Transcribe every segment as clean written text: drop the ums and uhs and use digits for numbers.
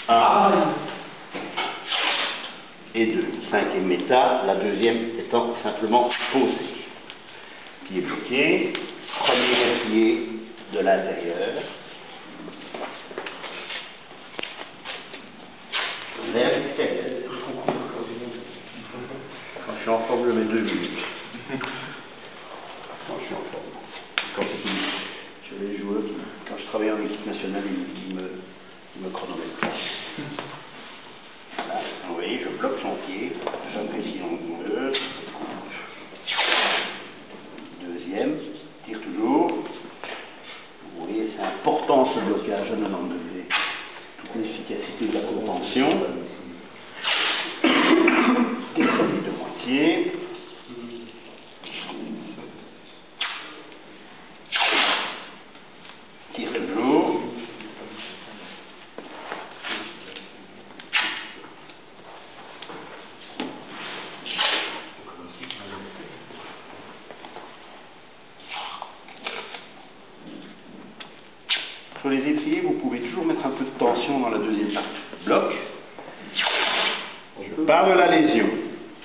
1 et 2. Cinquième méta, la deuxième étant simplement posée. Pied bloqué, premier pied de l'intérieur. Vers l'extérieur. Quand je suis en forme, je mets 2 minutes. Quand je suis en forme. Quand c'est fini. J'ai les joueurs qui, quand je travaille en équipe nationale, ils me chronomètrent. Voilà, vous voyez, je bloque son pied, j'apprécie en deux. Deuxième, tire toujours. Vous voyez, c'est important ce blocage à 90 degrés. Toute l'efficacité de la contention. Décrocher de moitié. Tire toujours. Sur les étriers, vous pouvez toujours mettre un peu de tension dans la deuxième partie. Bloc. Je pars de la lésion.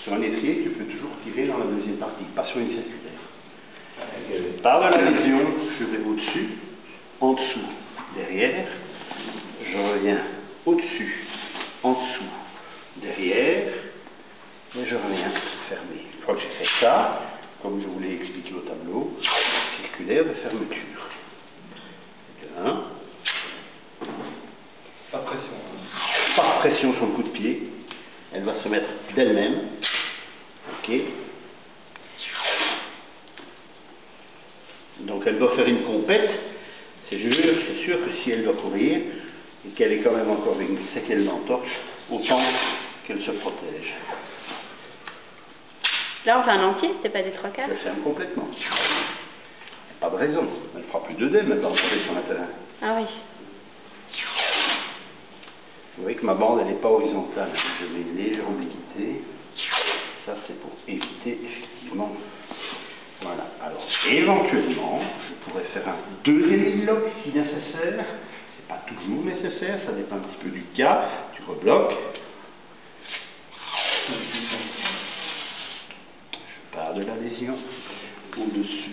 Sur un étrier, tu peux toujours tirer dans la deuxième partie, pas sur une circulaire. Je pars de la lésion, je vais au-dessus, en dessous, derrière. Je reviens au-dessus, en dessous, derrière. Et je reviens fermé. Une fois que j'ai fait ça, comme je vous l'ai expliqué au tableau, circulaire de fermeture. 1. Pas de pression. Pas de pression sur le coup de pied. Elle va se mettre d'elle-même. Ok. Donc elle doit faire une compète. C'est sûr que si elle doit courir et qu'elle est quand même encore avec une séquelle d'entorse, autant qu'elle se protège. Là on fait un entier, c'est pas des 3/4. Je ferme complètement. Pas de raison. Elle fera plus de dés, mais elle va entrer sur un terrain. Ah oui. Vous voyez que ma bande, elle n'est pas horizontale. Je mets une légère obliquité. Ça, c'est pour éviter, effectivement. Voilà. Alors, éventuellement, je pourrais faire un deuxième lock si nécessaire. C'est pas toujours nécessaire, ça dépend un petit peu du cas. Tu rebloques. Je pars de la lésion. Au-dessus.